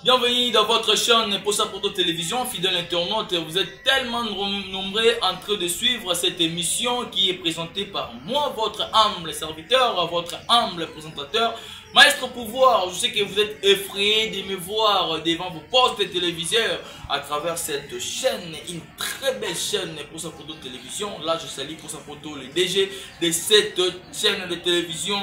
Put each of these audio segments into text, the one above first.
Bienvenue dans votre chaîne Posa Poto Télévision, fidèle internaute. Vous êtes tellement nombreux en train de suivre cette émission qui est présentée par moi, votre humble serviteur, votre humble présentateur, Maestro Pouvoir. Je sais que vous êtes effrayés de me voir devant vos postes téléviseurs à travers cette chaîne, une très belle chaîne Posa Poto Télévision. Là, je salue Posa Poto, le DG de cette chaîne de télévision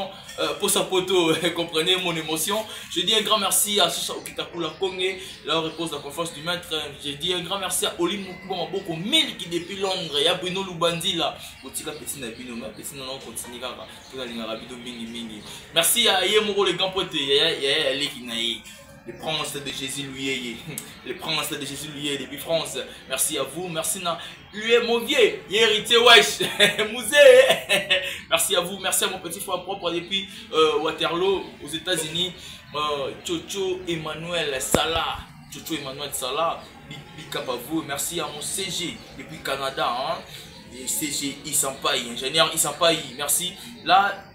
Posa Poto. Comprenez mon émotion. Je dis un grand merci à Chicha Okitakula Kongé, la repose la confiance du maître. Je dis un grand merci à Oli Moukouba Maboko Mil qui depuis Londres, et à Bruno Lubandi là. Merci à Yemoro le grand pote, le prince de Jésus lui le prince de Jésus lui depuis France. Merci à vous, merci na lui mon vieux, héritier wesh, musée. Merci à vous, merci à mon petit frère propre depuis Waterloo aux États-Unis, Chocho Emmanuel Salah. Chocho Emmanuel Salah, big cap à vous. Merci à mon CG depuis Canada, hein. CG Isampaï, ingénieur Isampaï, merci. Là,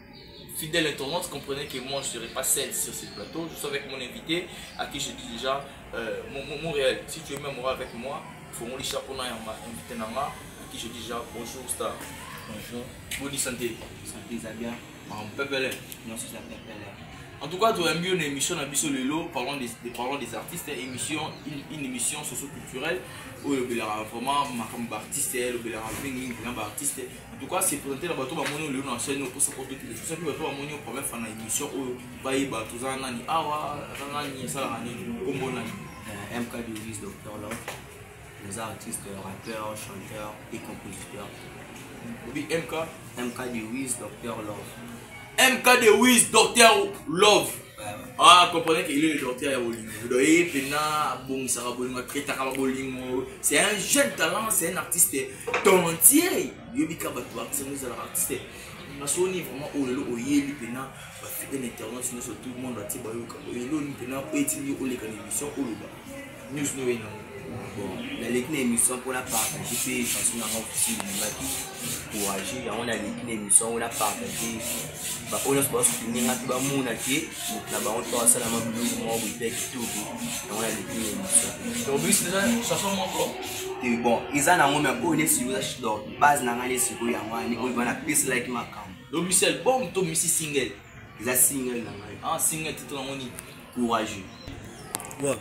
fidèle internaute, comprenez que moi je ne serai pas seul sur ce plateau. Je suis avec mon invité à qui je dis déjà Montréal. Si tu es même avec moi, il faut que chapeau na invité Nama, à qui je dis déjà bonjour Star. Bonjour. Bonne santé. Santé Zabia. On peut belle. Non, c'est ça peut belle. En tout cas, tu as mis une émission à Bisso Lelo, parlant des artistes, une émission socio-culturelle où le Bélara vraiment comme artiste, le Bélara vraiment artiste. En tout cas, c'est présenté la bateau à mon Léo dans la chaîne pour sa porter les choses. Bateau à mon Léo pour faire une émission où Baï Batouza Nani Awa, Nani Salani, Combo Nani. MK de Wiz, Dr. Love, les artistes, rappeurs, chanteurs et compositeurs. Oui, MK de Wiz, Dr. Love. MK de Wiz, Dr. Love. Ah, comprenez qu'il est le docteur c'est un jeune talent, c'est un artiste entier. Il est vraiment tout le monde bon, l'équipe d'émission pour la partager, les chansons aussi courageux, on a l'équipe d'émission, on a partagé, on a soutenir un peu mon attaque, là-bas on passe à la même vidéo, on a l'équipe d'émission. Donc, c'est déjà une chanson encore. Bon, ils ont un moment où ils sont sur la base, ils vont appeler ça like ma cam. Donc, Michel, bon, tu as single. Ils ont single. Ah, single, tu as dit courageux. Ouais.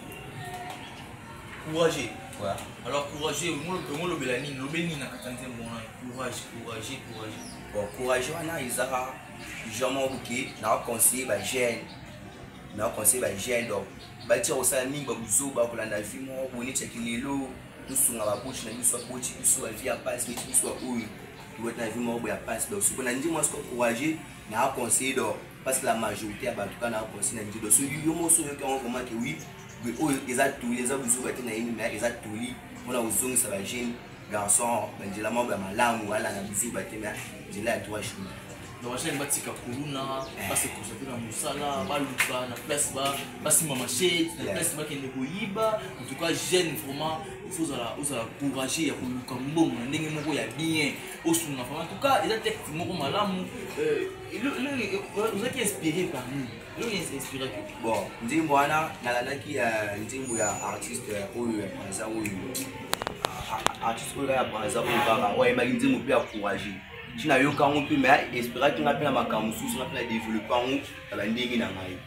Courageux. Ouais. Alors courageux, moi le Bélani, le Béni n'a qu'à tenter mon courageux. Bon, courageux, on a ils ont jamais bouqué, n'a conseillé bah jeune, donc bah tiens au salami bah bouzo bah pour la vie moi pour les checker les lots, tout sur la bouche, na soit bouche, tout soit vie à passe, tout soit ouille, tout être la vie moi pour passe donc ce qu'on a dit moi ce courageux n'a conseillé donc parce que la majorité à tout cas n'a conseillé n'a dit donc ce yo mo so que on vraiment que oui. Les atouts, les abus battus na une mais les atouts, on a aux ça va jeune garçon, ben de la mort ma langue ou à la bisu battu mais de la toi chou. Donc j'ai batika kuluna, parce que ça fait la musala, baluka, na place ba, parce que maman chez, na place ba qui ne boyiba, en tout cas jeune vraiment, il faut oser courager ya kuluka mbongo, ndenge moko ya bien, au suna en tout cas, il a texte moko malamu, vous êtes inspiré par nous. Bon, ndimbo ana nalandaki ndimbo ya artiste oyo panza oyo artiste oyo ya panza oyo baba oyo mali ndimbo pe encourager tina yo kango pe mais espérer que ngapela makambo susu ngapela développer ngo la ndenge na ngai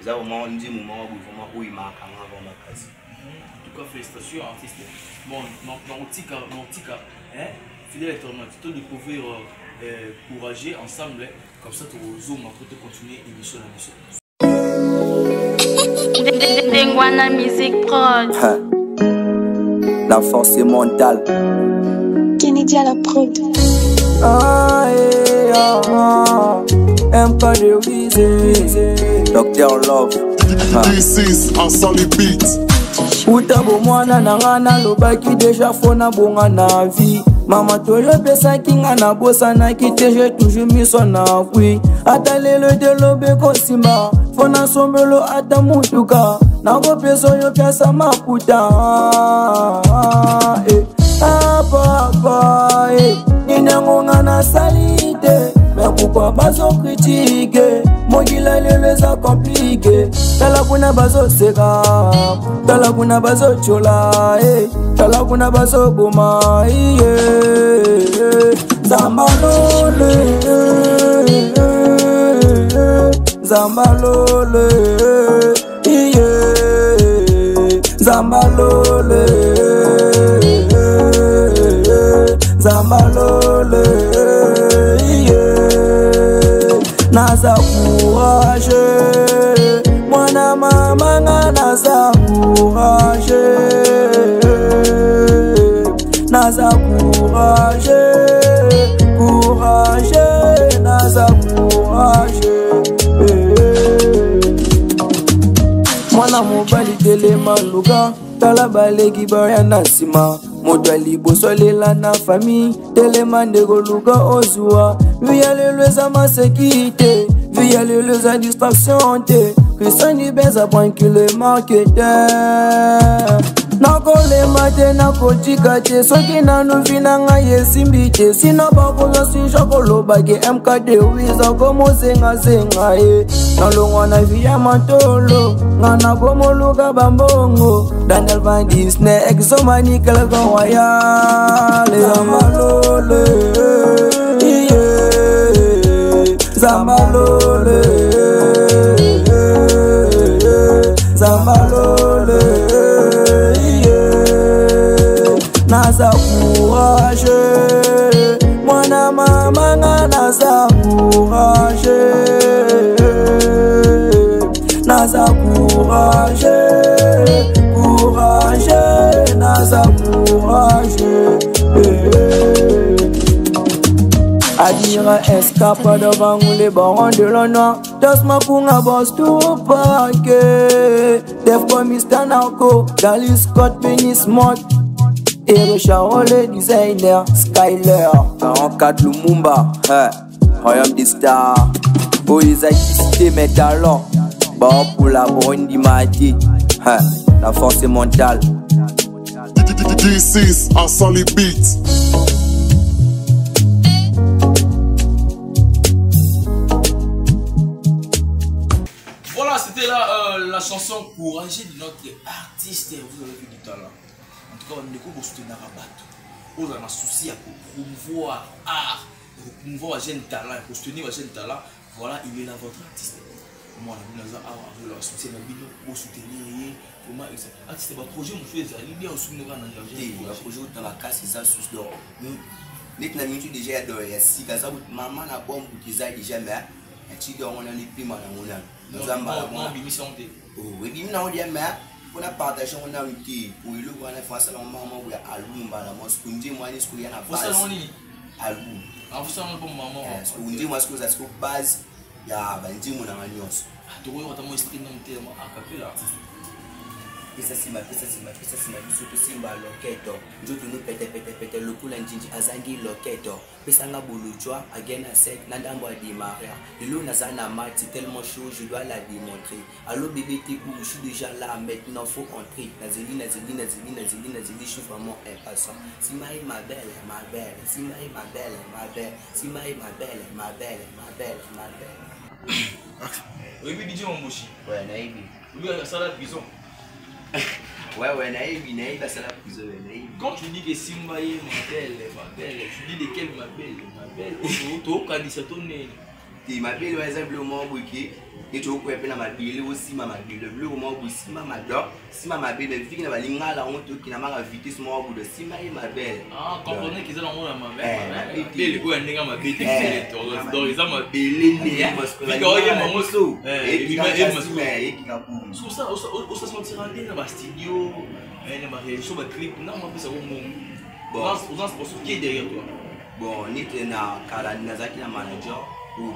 za vraiment ndimbo mwa vraiment oyo makanga avant makasi. En tout cas félicitations artiste. Bon, non tika hein fidèle internaute, tu découvrir Courageux ensemble, comme ça tu vas zoom après te continuer émission à émission. Dengwana Music Prod. La force est mentale. Kennedy à la prod. Aime pas de viser. Dr. Love. This is a solid beat. Utabo mwana na ngana lobaki deja fona bonga na vie. Mama toyo pesa kinga na bosa na kite j'ai toujours mis son appui. Atale le delobe kosimba fona sombelo ata mutuka. Na go peso yo pesa maputa. Papa ninengonga na salite. Mais pourquoi bazo critiquer? Mogila les a compliqué. Tala kuna bazo sega, tala kuna bazo chola, tala kuna bazo boma, Zambalole, Zambalole, Zambalole, Zambalole, Naza courage, mwana mama nga naza courage, naza courage, courage, naza courage. Mwana mobali telema luka, tala baleki baya na sima. Moto alibosolela na famille, telema ndego luka ozua. Viyaleleza masekite, viyaleleza distraction te. Christian Ibeza tranquille marketer. Nakole mate nakotika te, soki nanu vinanga yesimbi te. Sina bakoza sinja kolobake MKD wiza komo zenga zenga nalongwa na via matolo, ngana komo luka bambongo. Daniel Van Disney, exomani kelga royale. Zambalole, Zambalole, Zambalole, naza courage, mwana mama nga naza courage, naza courage, courage, naza courage. Adira escapa devant les barons de l'honneur. Das makunga boss tout paquet. Def comme Mr. Narco, Gali Scott, Penny Smart. Et Richard le designer, Skyler 44 Lumumba, Royaume des stars. Oh ils existent mes talents. Bon pour la bonne dimati, la force mentale. This is a solid beat. Voilà, c'était la chanson Courageux de notre artiste. Vous avez vu du talent. En tout cas, on ne peut pas soutenir à battre. On a un souci à promouvoir art, promouvoir un jeune talent, pour soutenir un jeune talent. Voilà, il est là votre artiste. Moi, on a un soutien pour soutenir. Artiste, le projet, on fait ça. Il est bien au soutenir dans le projet dans la casse, c'est ça, sous d'or. Maintenant, je suis déjà dans les six cas. Maman a bon pour qu'ils aillent déjà, mais tu dois on a les primes à mon âme. Nous avons un bimission de. Oui, bien, on dit, mais on a partagé on a un petit. Pour le voir, on a fait ça, maman, oui, à l'oumba, la mosque, on dit, moi, est-ce qu'il y a un base à l'oum. En faisant un bon maman. On dit, moi, ce que ça se base, il y a un petit monde en alliance. Tu vois, on a montré non tellement à capella. Pesa sima biso simba loketo njoto no pete le kula njinji azangi loketo pesa nga bolujwa again a sec nandambo a démarrer lelo nazana mati tellement chaud je dois la démontrer. Allo bébé t'es où, je suis déjà là maintenant faut entrer. Nazeli je suis vraiment impatient. Simaï ma belle Simaï ma belle Simaï ma belle. Oui, mais dis-moi mon mochi. Ouais, naïbi. Oui, ça la prison. Ouais, naïbi, ça la prison. Quand tu dis que Simbaye, ma belle, tu dis de quelle ma belle? Oh, tu as dit ça ton nez. te mabele wa eza bleu mo boke et tu ko epena mabele aussi mabele bleu mo bo sima mado sima mabele viki na balingala on to kina manga vitesse mo bo de sima et mabele ah comprenez qu'ils ont la mabele bele ko ndinga mabele c'est donc ils ont mabele ne parce que il y a mon so et puis et qui ka pour sur ça on se sentira dans ba studio et na ba réalisation ba clip non moi ça au monde bon on se qui est derrière toi bon ni tena kala nazaki na manager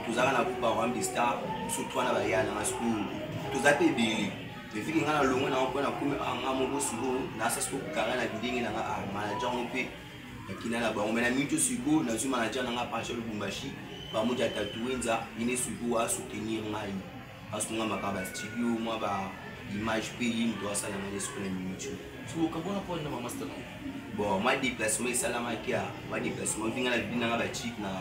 tozaka na groupe Aroam Star surtout na bayana na school tozape bili viki ngana longo na mpona kuma anga moko suko na sa suko kala na bidingi na manager ngope akina na ba omena minto suko na zu manager na pasha Lubumbashi ba moja tatuenza ine suko wa soutenir ngai asunga makaba studio moi ba image pays ndo asala na school na minto suko kabona po na master bon ma déplacement salama kia ma déplacement vinga na bidinga ba chic na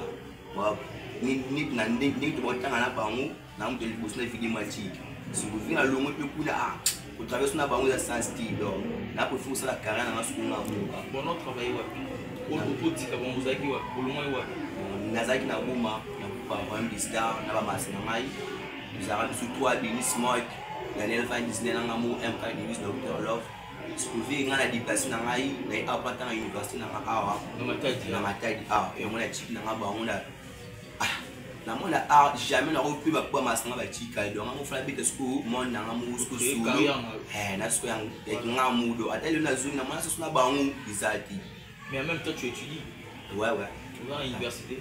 wa ni na ndenge to botanga na bango na mto liboso na vidi machi si vous venez à longo pe kuna ko traverse na bango za sensitive donc na ko fusa la carrière na suku na muka bon notre travail wapi au potika bon vous aki wapi bolongo wapi nazaki na boma na pa Aroam Star na ba masina ngai bizarre biso 3 Denis Smart Daniel Van Disney na ngamo MK Denis Dr Love si vous venez na déplacer na ngai na apata na université na awa na matadi et mon la chic na bango na na mona art jamais na repu ba kwa masanga ba chika donc on fala bete sko mon na ngamu sko solo na sko yang ngamu do atali na zone na mona so na bangu bizati mais en même temps tu étudies ouais tu vas à l'université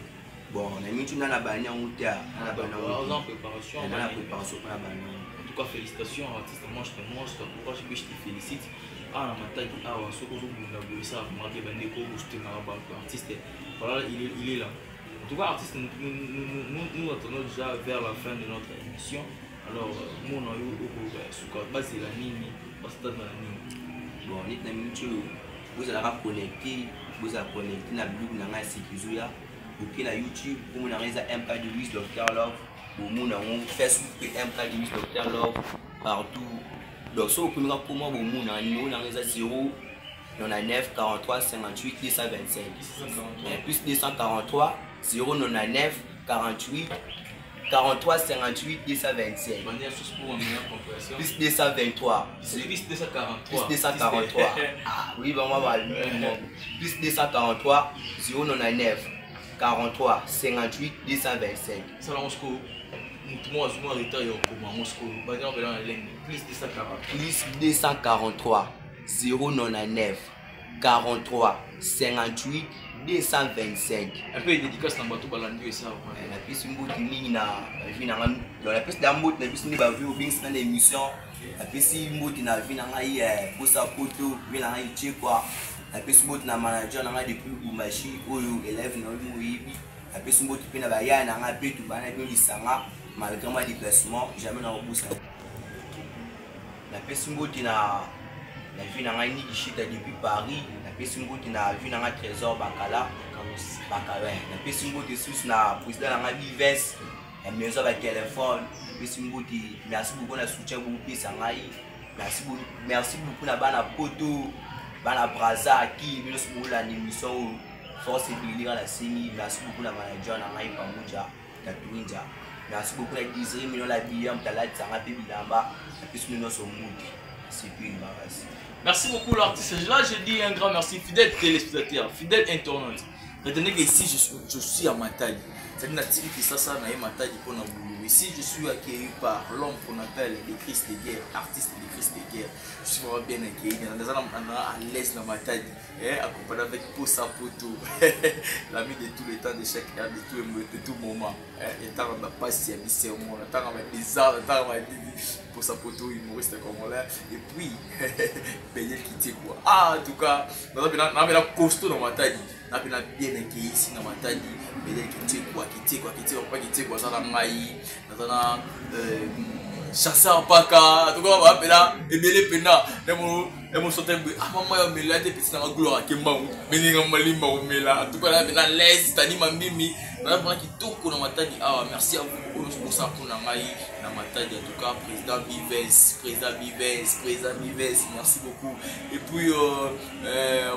bon na mitu na banya ngutia na banya en préparation na préparation na banya en tout cas félicitations artiste moi je t'encourage je te félicite ah na matadi ah so ko zo bunda bo ça marqué bande ko booster na ba artiste voilà il est là. En tout cas, artiste, nous attendons déjà vers la fin de notre émission. Alors, nous, on a eu sur quoi base la Nini, stade de la Nini. Bon, vous allez connecter, vous allez connecter na blog na ngai Sekizuya, ou na YouTube, pour mon arrêt MK Denis Dr Love, ou mon Facebook MK Denis Dr Love, partout. Donc, si vous pouvez pour moi, mon arrêt 0. On a 9 43 58 225 plus 243 099 48 43 58 225 plus 223 plus 243 ah oui bah moi plus 243 099 43 58 225 ça on se moi plus 243 099 43 58 225 un peu de dédicace dans bateau balandi et ça la piste mbuti mingi na vie na ngam la piste da mbuti na piste ni ba vie obings na émission la piste mbuti na vie na ngai kosa poto vie na ngai chekwa la piste mbuti na manager na ngai depuis Lubumbashi oyo élève na moyibi la piste mbuti pe na ba ya na ngai pe tu bana pe lisanga malgré ma déplacement jamais na obusa la piste mbuti na la vie na ngai ni kishita depuis Paris la piste mbuti na vie na ngai Trésor Bakala la piste mbuti sous na président na ngai Vives la maison ba téléphone piste mbuti merci beaucoup na soutien beaucoup pesa ngai merci beaucoup na bana poto bana braza qui bino sous la émission force et la semi merci beaucoup na manager na ngai pamoja na Twinja merci beaucoup na Dizri mino la biam tala tsanga pe bilamba la piste mino so mbuti c'est plus une base. Merci beaucoup l'artiste. Là, je dis un grand merci, fidèle téléspectateur, fidèle internaute. Retenez que ici, je suis à Matadi. C'est une activité qui ça n'a pas Matadi pour nous. Ici, je suis accueilli par l'homme qu'on appelle les Christ de guerre, artiste des Christ de guerre. Je suis vraiment bien accueilli. On est à l'aise dans Matadi, accompagné avec Posa Poto, l'ami de tous les temps, de chaque heure, de tout moment. Et tant qu'on n'a pas si habité au monde, tant qu'on a des arts, tant qu'on a pour sa photo humoriste comme là et puis payer quitter quoi ah en tout cas on a la costaud dans ma taille on a bien accueilli ici dans ma taille payer quitter quoi ça la maï dans un chasseur paka en tout cas on va appeler et belé pena Et moi, je suis ah, maman, mais là, des petits dans la gloire, qui est mort. Mais il y a un mali, mais là, tout cas, là, dans l'aise, t'as dit, ma mimi. Là, pendant qu'il tourne, on m'a dit, ah, merci à vous pour ça, pour la maille. On m'a dit, en tout cas, président Vives, merci beaucoup. Et puis,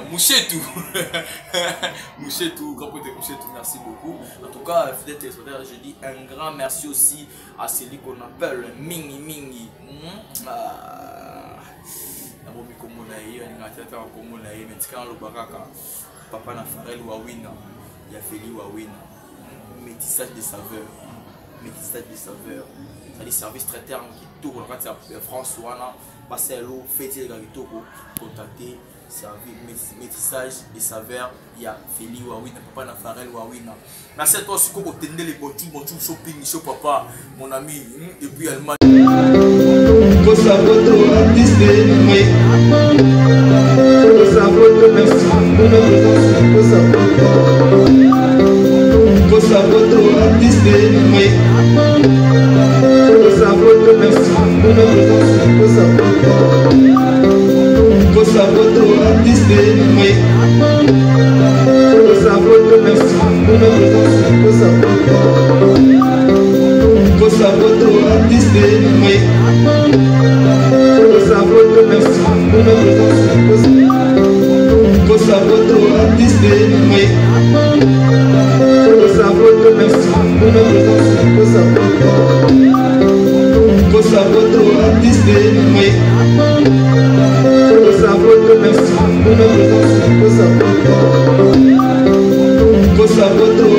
Mouchetou. Mouchetou, capote Mouchetou, merci beaucoup. En tout cas, fidèle téléspectateur, je dis un grand merci aussi à celui qu'on appelle Mingi. Papa na Farel Wawina, il y a Feli Wawina, métissage des saveurs, c'est-à-dire service traiteur qui tourne quand c'est François, passer à l'eau, fêter les gars contacter, service métissage des saveurs, il y a Feli Wawina, Papa na Farel Wawina. Merci à toi aussi pour tenir les boutures, shopping, show papa, mon ami, et puis Allemagne. Vossa photo artiste, oui. Vossa photo, merci. Vossa photo artiste, oui. Vossa photo, merci. Vossa photo artiste, oui. Vossa photo, merci. Vossa photo artiste, oui. Vossa photo, merci. Vossa photo artiste, oui. Vossa photo, merci. Vossa photo artiste, oui. Vossa photo, merci. Vossa photo